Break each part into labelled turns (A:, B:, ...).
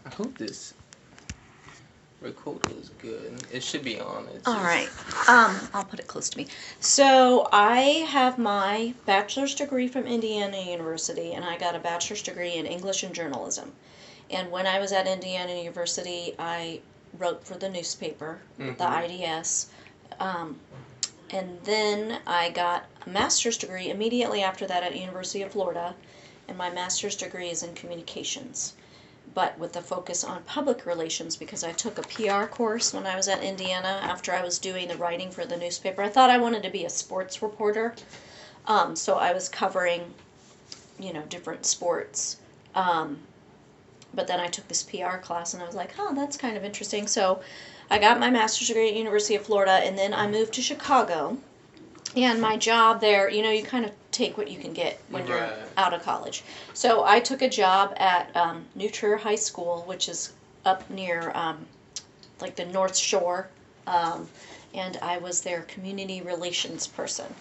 A: I hope this recorder is good. It should be on.
B: All right. I'll put it close to me. So I have my bachelor's degree from Indiana University, and I got a bachelor's degree in English and journalism. And when I was at Indiana University, I wrote for the newspaper, the IDS. And then I got a master's degree immediately after that at University of Florida, and my master's degree is in communications, but with a focus on public relations because I took a PR course when I was at Indiana after I was doing the writing for the newspaper. I thought I wanted to be a sports reporter, so I was covering, different sports. But then I took this PR class and I was like, oh, that's kind of interesting. So I got my master's degree at University of Florida, and then I moved to Chicago. And my job there, you kind of take what you can get when you're out of college. So I took a job at New Trier High School, which is up near like the North Shore, and I was their community relations person,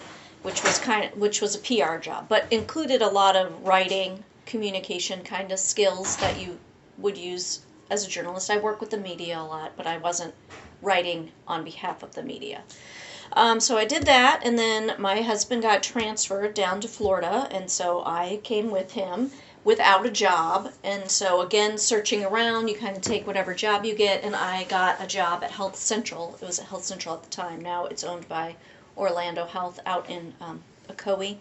B: which was a PR job, but included a lot of writing, communication kind of skills that you would use as a journalist. I work with the media a lot, but I wasn't writing on behalf of the media. So I did that, and then my husband got transferred down to Florida, and so I came with him without a job. And so again, searching around, you kind of take whatever job you get, and I got a job at Health Central. It was at Health Central at the time. Now it's owned by Orlando Health out in Ocoee,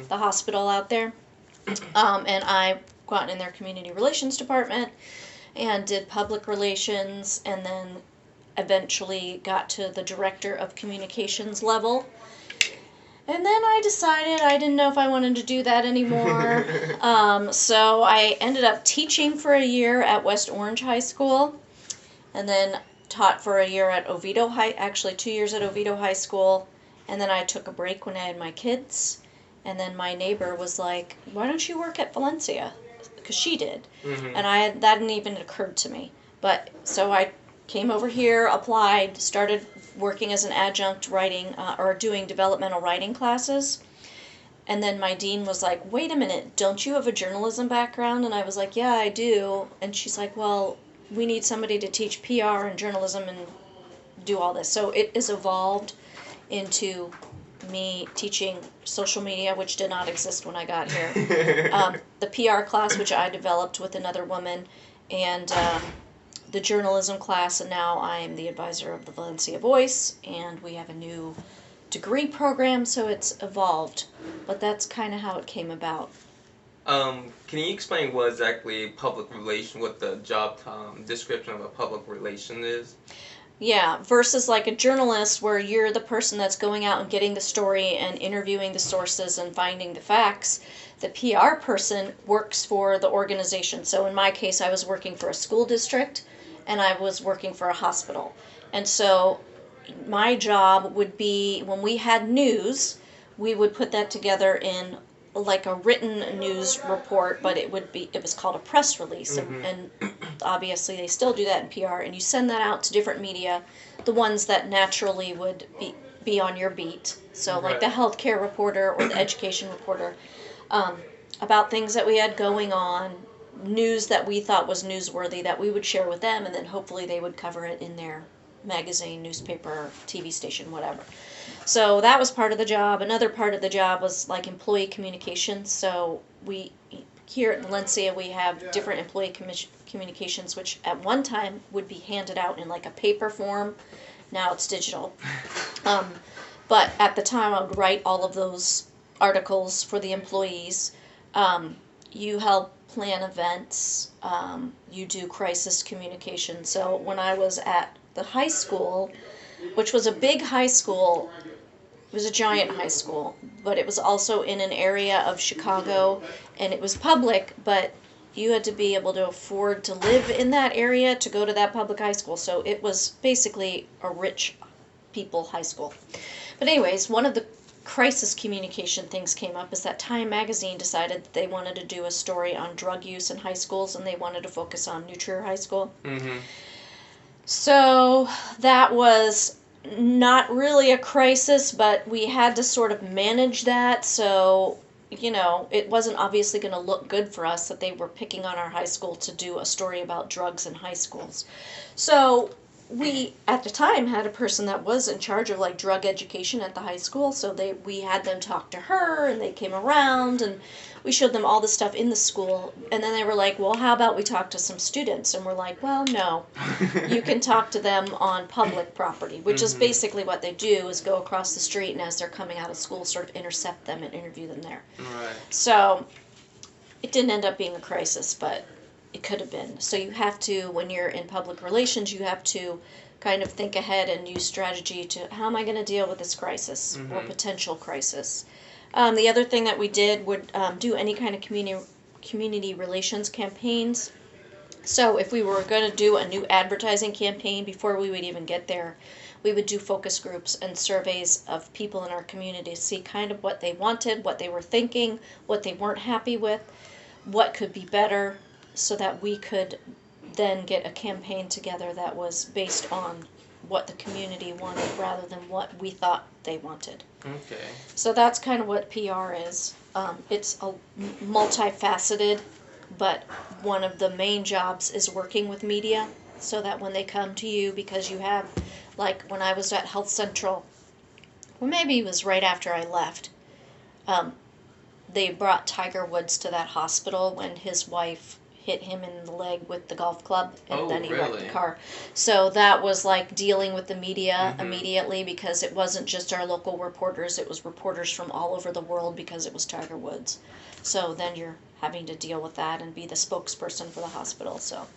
B: the hospital out there. And I got in their community relations department and did public relations, and then eventually got to the director of communications level. And then I decided I didn't know if I wanted to do that anymore. So I ended up teaching for a year at West Orange High School, and then taught for a year at Oviedo High, actually 2 years at Oviedo High School. And then I took a break when I had my kids. And then my neighbor was like, why don't you work at Valencia? Because she did. And that hadn't even occurred to me. But so I came over here, applied, started working as an adjunct writing or doing developmental writing classes. And then my dean was like, wait a minute, don't you have a journalism background? And I was like, yeah, I do. And she's like, well, we need somebody to teach PR and journalism and do all this. So it has evolved into me teaching social media, which did not exist when I got here. The PR class, which I developed with another woman, and the journalism class, and now I'm the advisor of the Valencia Voice, and we have a new degree program, so it's evolved. But that's kind of how it came about.
A: Can you explain what exactly public relation, what the job description of a public relation is?
B: Yeah, versus like a journalist where you're the person that's going out and getting the story and interviewing the sources and finding the facts. The PR person works for the organization. So in my case, I was working for a school district and I was working for a hospital. And so my job would be, when we had news, we would put that together in like a written news report, but it was called a press release, and obviously they still do that in PR, and you send that out to different media, the ones that naturally would be on your beat, so like the healthcare reporter or the education reporter, about things that we had going on, news that we thought was newsworthy that we would share with them, and then hopefully they would cover it in their magazine, newspaper, TV station, whatever. So that was part of the job. Another part of the job was like employee communications. So here at Valencia, we have different employee communications, which at one time would be handed out in like a paper form. Now it's digital. But at the time, I would write all of those articles for the employees. You help plan events. You do crisis communication. So when I was at the high school, which was a big high school, it was a giant high school, but it was also in an area of Chicago, and it was public, but you had to be able to afford to live in that area to go to that public high school. So it was basically a rich people high school. But anyways, one of the crisis communication things came up is that Time Magazine decided that they wanted to do a story on drug use in high schools, and they wanted to focus on New Trier High School. So that was not really a crisis, but we had to sort of manage that. So, it wasn't obviously going to look good for us that they were picking on our high school to do a story about drugs in high schools. So we at the time had a person that was in charge of like drug education at the high school, so we had them talk to her, and they came around and we showed them all the stuff in the school, and then they were like, well, how about we talk to some students? And we're like, well, no, you can talk to them on public property, which is basically what they do, is go across the street, and as they're coming out of school, sort of intercept them and interview them there.
A: Right.
B: So it didn't end up being a crisis, but it could have been. So you have to, when you're in public relations, you have to kind of think ahead and use strategy to, how am I going to deal with this crisis or potential crisis? The other thing that we did would do any kind of community relations campaigns. So if we were going to do a new advertising campaign, before we would even get there, we would do focus groups and surveys of people in our community to see kind of what they wanted, what they were thinking, what they weren't happy with, what could be better, so that we could then get a campaign together that was based on what the community wanted rather than what we thought they wanted.
A: Okay.
B: So that's kind of what PR is. It's a multifaceted, but one of the main jobs is working with media, so that when they come to you, because you have, like when I was at Health Central, well, maybe it was right after I left, they brought Tiger Woods to that hospital when his wife hit him in the leg with the golf club, and then he wrecked the car. So that was like dealing with the media immediately, because it wasn't just our local reporters, it was reporters from all over the world, because it was Tiger Woods. So then you're having to deal with that and be the spokesperson for the hospital. So,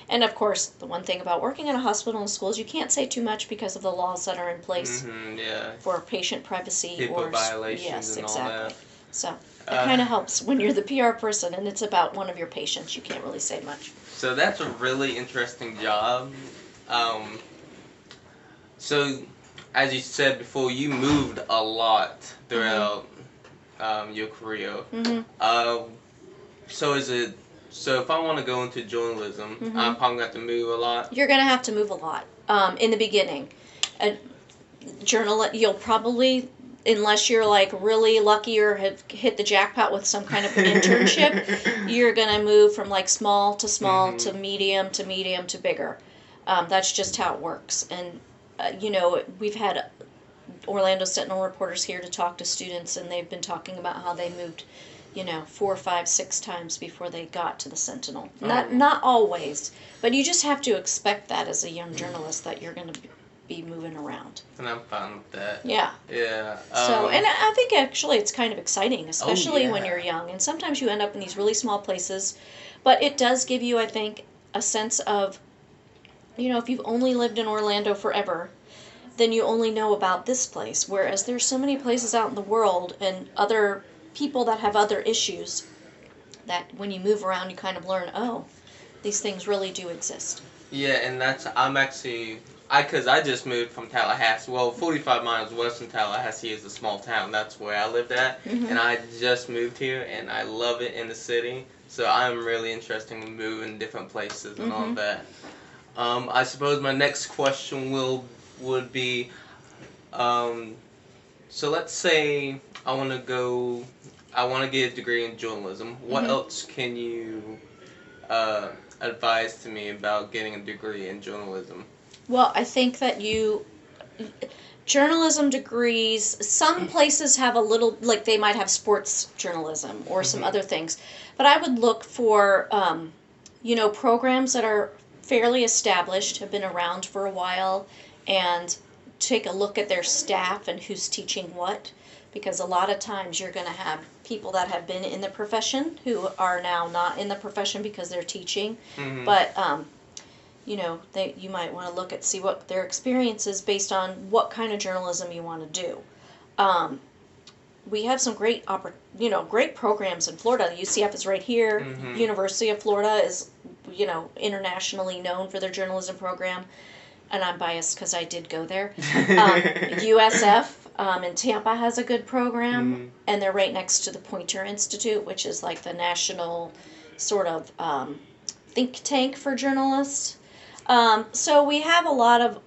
B: and of course, the one thing about working in a hospital and schools, you can't say too much because of the laws that are in place for patient privacy
A: HIPAA violations,
B: yes,
A: and
B: exactly.
A: all that.
B: So it kind of helps when you're the PR person and it's about one of your patients. You can't really say much.
A: So that's a really interesting job. So, as you said before, you moved a lot throughout your career. So is it? So if I want to go into journalism, I'm probably going to have to move a lot.
B: You're going to have to move a lot in the beginning. You'll probably, unless you're like really lucky or have hit the jackpot with some kind of internship, you're going to move from like small to medium to bigger. That's just how it works. And, we've had Orlando Sentinel reporters here to talk to students, and they've been talking about how they moved 4, 5, 6 times before they got to the Sentinel. Not always, but you just have to expect that as a young journalist, that you're going to be moving around.
A: And I'm fine with that.
B: Yeah.
A: Yeah.
B: So, and I think actually it's kind of exciting, especially when you're young. And sometimes you end up in these really small places, but it does give you, I think, a sense of, if you've only lived in Orlando forever, then you only know about this place. Whereas there's so many places out in the world and other people that have other issues that when you move around, you kind of learn, oh, these things really do exist.
A: Yeah, and because I just moved from Tallahassee. Well, 45 miles west from Tallahassee is a small town. That's where I lived at. And I just moved here, and I love it in the city. So I'm really interested in moving different places and all that. I suppose my next question would be, so let's say I want to get a degree in journalism. What else can you advise to me about getting a degree in journalism?
B: Well, I think that journalism degrees, some places have a little, like they might have sports journalism or some other things, but I would look for, programs that are fairly established, have been around for a while, and take a look at their staff and who's teaching what, because a lot of times you're going to have people that have been in the profession who are now not in the profession because they're teaching, but you might want to look at, see what their experience is based on what kind of journalism you want to do. We have some great programs in Florida. UCF is right here. University of Florida is, internationally known for their journalism program, and I'm biased because I did go there. USF in Tampa has a good program, and they're right next to the Poynter Institute, which is like the national sort of think tank for journalists. So we have a lot of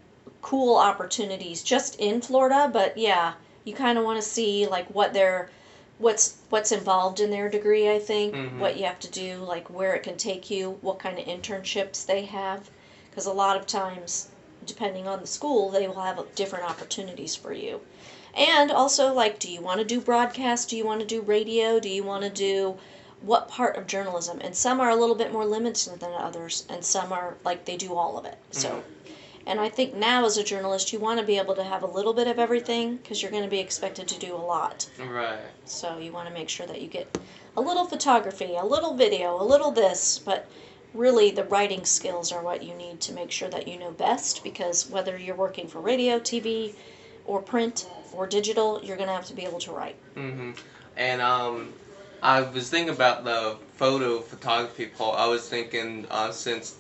B: cool opportunities just in Florida, but yeah, you kind of want to see like what their what's involved in their degree, I think,
A: Mhm.
B: what you have to do, like where it can take you, what kind of internships they have, because a lot of times, depending on the school, they will have different opportunities for you. And also, like, do you want to do broadcast? Do you want to do radio? Do you want to do what part of journalism? And some are a little bit more limited than others, and some are like they do all of it. So, and I think now as a journalist, you want to be able to have a little bit of everything because you're going to be expected to do a lot.
A: Right.
B: So you want to make sure that you get a little photography, a little video, a little this, but really the writing skills are what you need to make sure that you know best, because whether you're working for radio, TV, or print or digital, you're going to have to be able to write.
A: Mhm. And I was thinking about the photo photography part. I was thinking since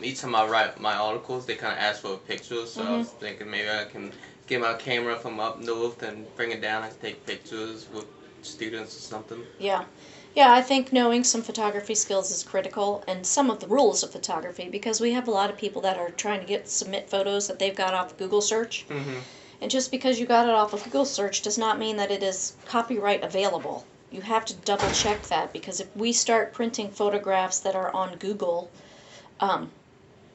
A: each time I write my articles, they kind of ask for pictures. So I was thinking maybe I can get my camera from up north and bring it down. I can take pictures with students or something.
B: Yeah. Yeah, I think knowing some photography skills is critical, and some of the rules of photography, because we have a lot of people that are trying to submit photos that they've got off Google search.
A: Mhm.
B: And just because you got it off of Google search does not mean that it is copyright available. You have to double check that, because if we start printing photographs that are on Google,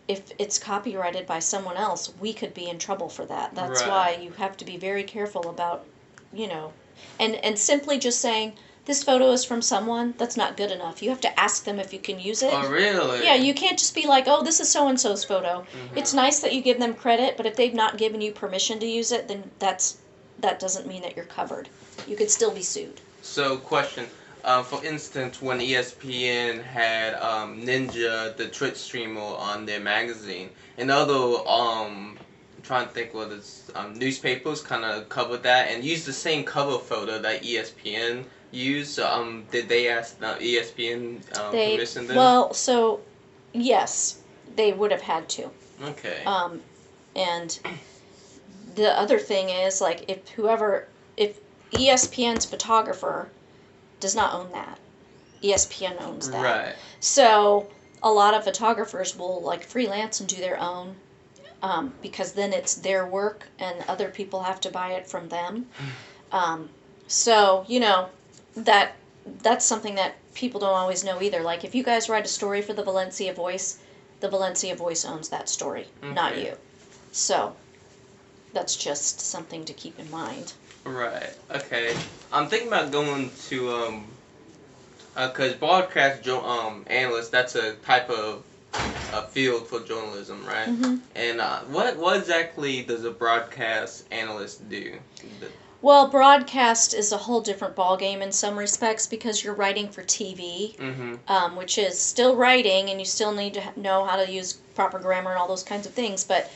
B: if it's copyrighted by someone else, we could be in trouble for that. That's
A: Right.
B: why you have to be very careful about, you know, and simply just saying this photo is from someone, that's not good enough. You have to ask them if you can use it.
A: Oh, really?
B: Yeah, you can't just be like, oh, this is so and so's photo. It's nice that you give them credit, but if they've not given you permission to use it, then that doesn't mean that you're covered. You could still be sued.
A: So, question. For instance, when ESPN had Ninja, the Twitch streamer, on their magazine, and other I'm trying to think what it's newspapers kind of covered that and used the same cover photo that ESPN used. So, did they ask ESPN permission then?
B: Well, so yes, they would have had to.
A: Okay.
B: And the other thing is, like, if ESPN's photographer does not own that, ESPN owns that.
A: Right.
B: So a lot of photographers will like freelance and do their own, because then it's their work and other people have to buy it from them. So that's something that people don't always know either. Like, if you guys write a story for the Valencia Voice owns that story, not
A: Okay.
B: you. So that's just something to keep in mind.
A: Right. Okay. I'm thinking about going to cause broadcast analyst. That's a type of a field for journalism, right?
B: Mm-hmm.
A: And what exactly does a broadcast analyst do?
B: Well, broadcast is a whole different ballgame in some respects, because you're writing for TV, which is still writing, and you still need to know how to use proper grammar and all those kinds of things, but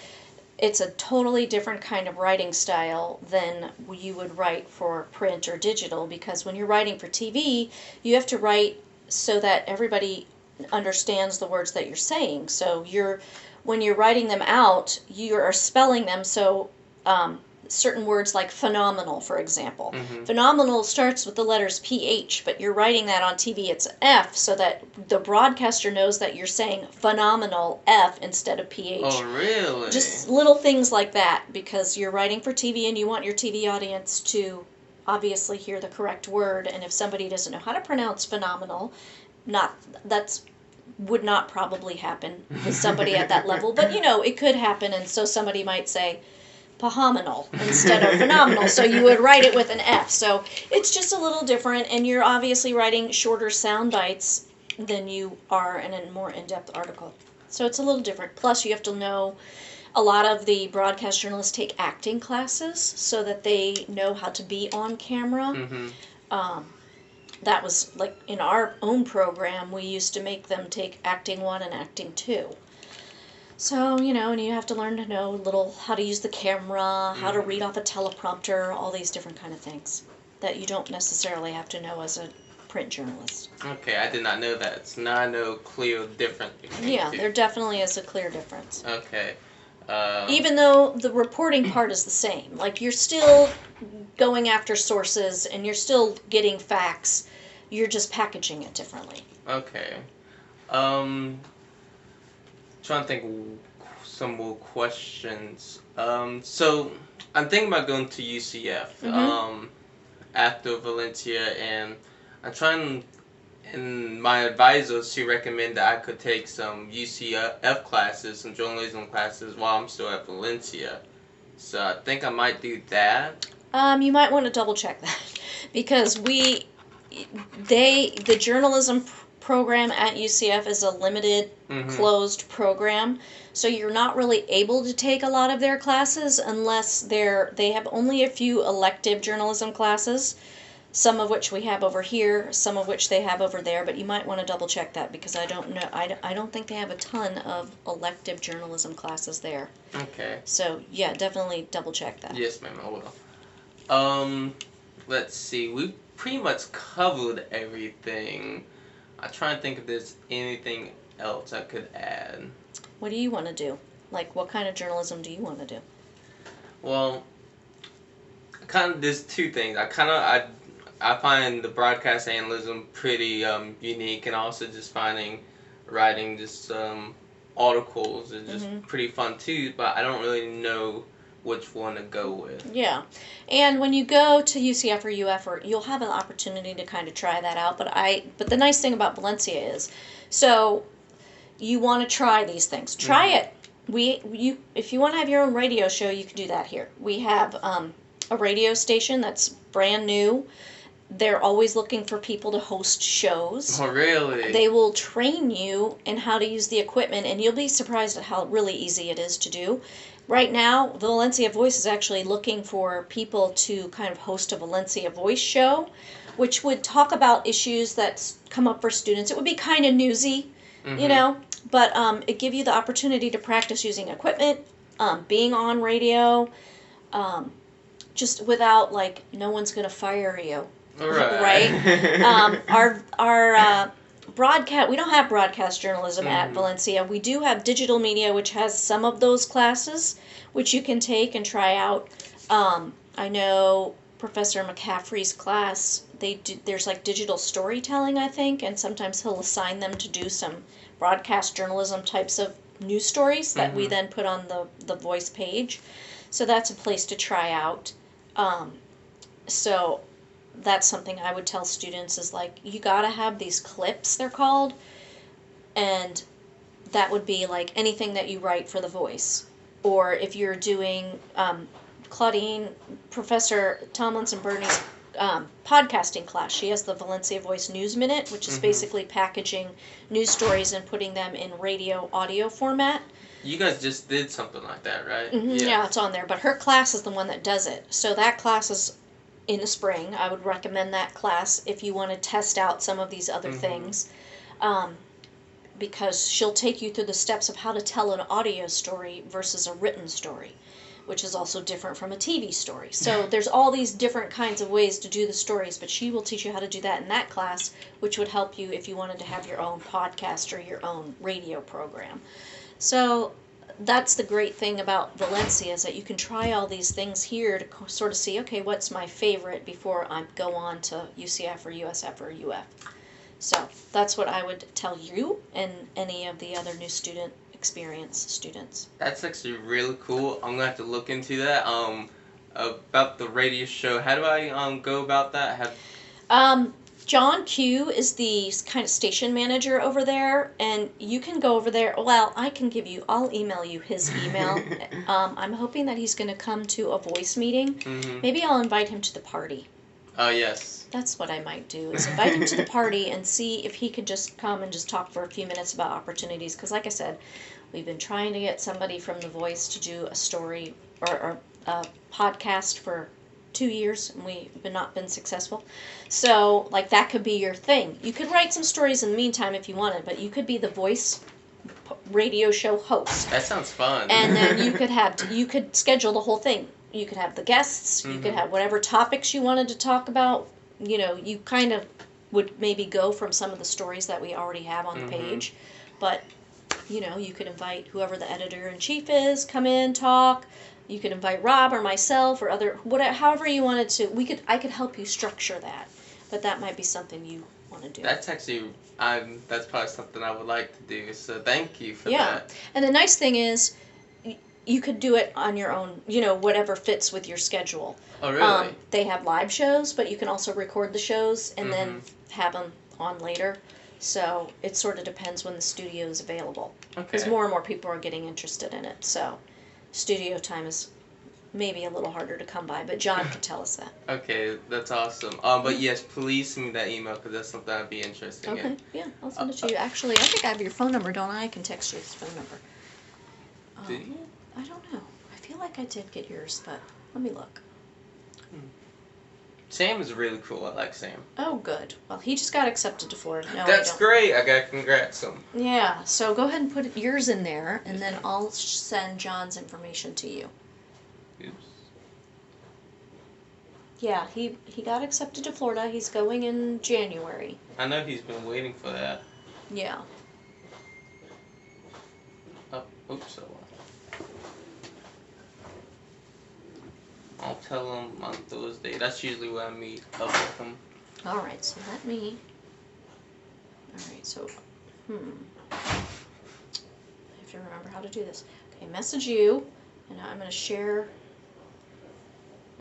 B: it's a totally different kind of writing style than you would write for print or digital, because when you're writing for TV, you have to write so that everybody understands the words that you're saying. So when you're writing them out, you are spelling them so certain words like phenomenal, for example. Phenomenal starts with the letters PH, but you're writing that on TV, it's F, so that the broadcaster knows that you're saying phenomenal F instead of PH.
A: Oh, really?
B: Just little things like that, because you're writing for TV and you want your TV audience to obviously hear the correct word, and if somebody doesn't know how to pronounce phenomenal, would not probably happen with somebody at that level, but it could happen, and so somebody might say phenomenal instead of phenomenal, so you would write it with an F. So it's just a little different, and you're obviously writing shorter sound bites than you are in a more in-depth article. So it's a little different. Plus, you have to know, a lot of the broadcast journalists take acting classes so that they know how to be on camera. That was, like, in our own program, we used to make them take Acting 1 and Acting 2. So, and you have to learn to know a little how to use the camera, how to read off a teleprompter, all these different kind of things that you don't necessarily have to know as a print journalist.
A: Okay, I did not know that. So now I know clear difference between
B: Yeah,
A: the two.
B: there definitely is a clear difference.
A: Okay.
B: Even though the reporting part is the same. Like, you're still going after sources and you're still getting facts. You're just packaging it differently.
A: Okay. Trying to think some more questions. So I'm thinking about going to UCF. after Valencia, and I'm trying. And my advisor, she recommended that I could take some UCF classes, some journalism classes, while I'm still at Valencia. So I think I might do that.
B: You might want to double check that because the journalism program at UCF is a limited, closed program. So you're not really able to take a lot of their classes unless they have only a few elective journalism classes, some of which we have over here, some of which they have over there, but you might want to double check that because I don't know, I don't think they have a ton of elective journalism classes there.
A: Okay.
B: So yeah, definitely double check that.
A: Yes, ma'am, I will. Let's see, we pretty much covered everything. I'm trying to think if there's anything else I could add.
B: What do you want to do? Like, what kind of journalism do you want to do?
A: Well, there's two things. I find the broadcast analysis pretty unique, and also just writing just articles is just pretty fun too. But I don't really know which one to go with.
B: Yeah, and when you go to UCF or UF, you'll have an opportunity to kind of try that out. But the nice thing about Valencia is, so you want to try these things. Try it. If you want to have your own radio show, you can do that here. We have a radio station that's brand new. They're always looking for people to host shows.
A: Oh, really?
B: They will train you in how to use the equipment, and you'll be surprised at how really easy it is to do. Right now, Valencia Voice is actually looking for people to kind of host a Valencia Voice show, which would talk about issues that come up for students. It would be kind of newsy, you know, but it give you the opportunity to practice using equipment, being on radio, just without, like, no one's going to fire you.
A: Right.
B: Our broadcast, we don't have broadcast journalism at Valencia. We do have digital media, which has some of those classes, which you can take and try out. I know Professor McCaffrey's class, there's like digital storytelling, I think, and sometimes he'll assign them to do some broadcast journalism types of news stories that we then put on the Voice page. So that's a place to try out. So that's something I would tell students is, like, you gotta have these clips, they're called, and that would be like anything that you write for the Voice. Or if you're doing Claudine, Professor Tomlinson Burney's podcasting class, she has the Valencia Voice News Minute, which is basically packaging news stories and putting them in radio audio format.
A: You guys just did something like that, right?
B: Yeah, it's on there, but her class is the one that does it. So that class is in the spring. I would recommend that class if you want to test out some of these other things, because she'll take you through the steps of how to tell an audio story versus a written story, which is also different from a TV story. So there's all these different kinds of ways to do the stories, but she will teach you how to do that in that class, which would help you if you wanted to have your own podcast or your own radio program. So that's the great thing about Valencia, is that you can try all these things here to sort of see, okay, what's my favorite before I go on to UCF or USF or UF. So that's what I would tell you and any of the other new student experience students.
A: That's actually really cool. I'm gonna have to look into that. About the radio show, how do I go about that?
B: John Q is the kind of station manager over there, and you can go over there. Well, I'll email you his email. I'm hoping that he's going to come to a Voice meeting. Maybe I'll invite him to the party.
A: Oh, yes.
B: That's what I might do, is invite him to the party and see if he could just come and just talk for a few minutes about opportunities. Because like I said, we've been trying to get somebody from The Voice to do a story or a podcast for 2 years, and we've not been successful. So, like, that could be your thing. You could write some stories in the meantime if you wanted, but you could be the Voice radio show host.
A: That sounds fun.
B: And then you could schedule the whole thing. You could have the guests, you could have whatever topics you wanted to talk about. You know, you kind of would maybe go from some of the stories that we already have on the page, but, you know, you could invite whoever the editor-in-chief is, come in, talk. You could invite Rob or myself or however you wanted to. I could help you structure that, but that might be something you want to do.
A: That's actually, that's probably something I would like to do. So thank you for that.
B: Yeah, and the nice thing is, you could do it on your own, whatever fits with your schedule.
A: Oh, really?
B: They have live shows, but you can also record the shows and then have them on later. So it sort of depends when the studio is available. Because
A: Okay.
B: more and more people are getting interested in it. So studio time is maybe a little harder to come by, but John could tell us that.
A: Okay, that's awesome. But yes, please send me that email because that's something I'd be interested
B: Okay,
A: in.
B: yeah, I'll send it to you. Actually, I think I have your phone number, don't I? I can text you his phone number.
A: Did you?
B: I don't know. I feel like I did get yours, but let me look.
A: Sam is really cool. I like Sam.
B: Oh, good. Well, he just got accepted to Florida. No,
A: That's
B: I don't.
A: great. I got congrats him.
B: Yeah, so go ahead and put yours in there, and then I'll send John's information to you.
A: Oops.
B: Yeah, he got accepted to Florida. He's going in January.
A: I know he's been waiting for that.
B: Yeah.
A: Oh, oops. I'll tell him on Thursday. That's usually when I meet up with him.
B: All right, so let me. All right, so, I have to remember how to do this. Okay, message you, and I'm going to share.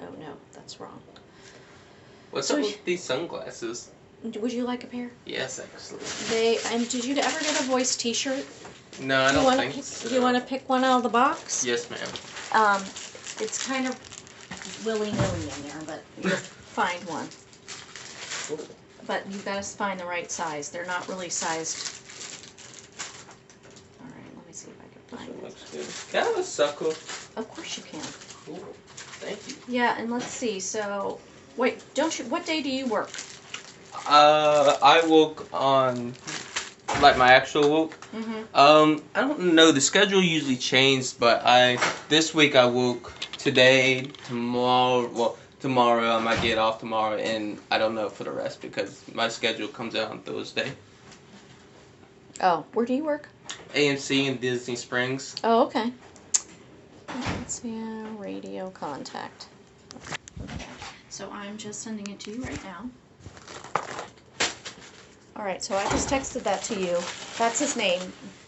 B: Oh, no, that's wrong.
A: What's
B: So
A: up with these sunglasses?
B: Would you like a pair?
A: Yes, actually.
B: Did you ever get a voice T-shirt?
A: No, I don't think so.
B: Do you want to pick one out of the box?
A: Yes, ma'am.
B: It's kind of willy-nilly in there, but you'll find one.
A: Cool.
B: But you've got to find the right size. They're not really sized. All right, let me see if I can
A: This
B: find
A: one
B: it.
A: looks good. Can I have a suckle?
B: Of course you can.
A: Cool. Thank you.
B: Yeah, and let's see. So, wait, what day do you work?
A: I woke on, like my actual woke.
B: Mm-hmm.
A: I don't know. The schedule usually changed, but this week I woke today, tomorrow. Well, tomorrow I might get off tomorrow, and I don't know for the rest because my schedule comes out on Thursday.
B: Oh, where do you work?
A: AMC in Disney Springs.
B: Oh, okay. Let's see, radio contact. Okay. So I'm just sending it to you right now. All right, so I just texted that to you. That's his name.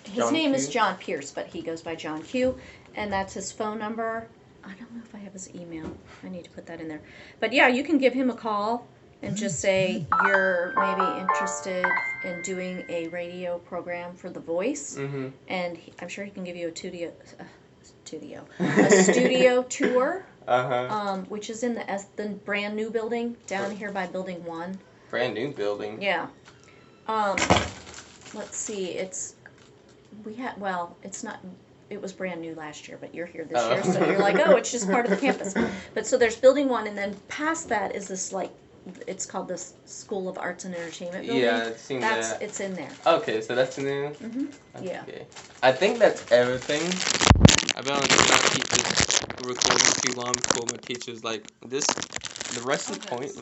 B: His
A: John
B: name is
A: Q?
B: John Pierce, but he goes by John Q. And that's his phone number. I don't know if I have his email. I need to put that in there. But yeah, you can give him a call and just say you're maybe interested in doing a radio program for The Voice.
A: Mm-hmm.
B: And I'm sure he can give you a studio tour, which is in the brand new building down here by Building 1.
A: Brand new building.
B: Yeah. Let's see. It's not. It was brand new last year, but you're here this year, so you're like, oh, it's just part of the campus. But so there's Building 1, and then past that is this it's called the School of Arts and Entertainment building.
A: Yeah, I've seen that.
B: It's in there.
A: Okay, so that's new.
B: Mm-hmm. Yeah.
A: Okay. I think that's everything. I better not keep this recording too long before my teacher's like, the rest of the point.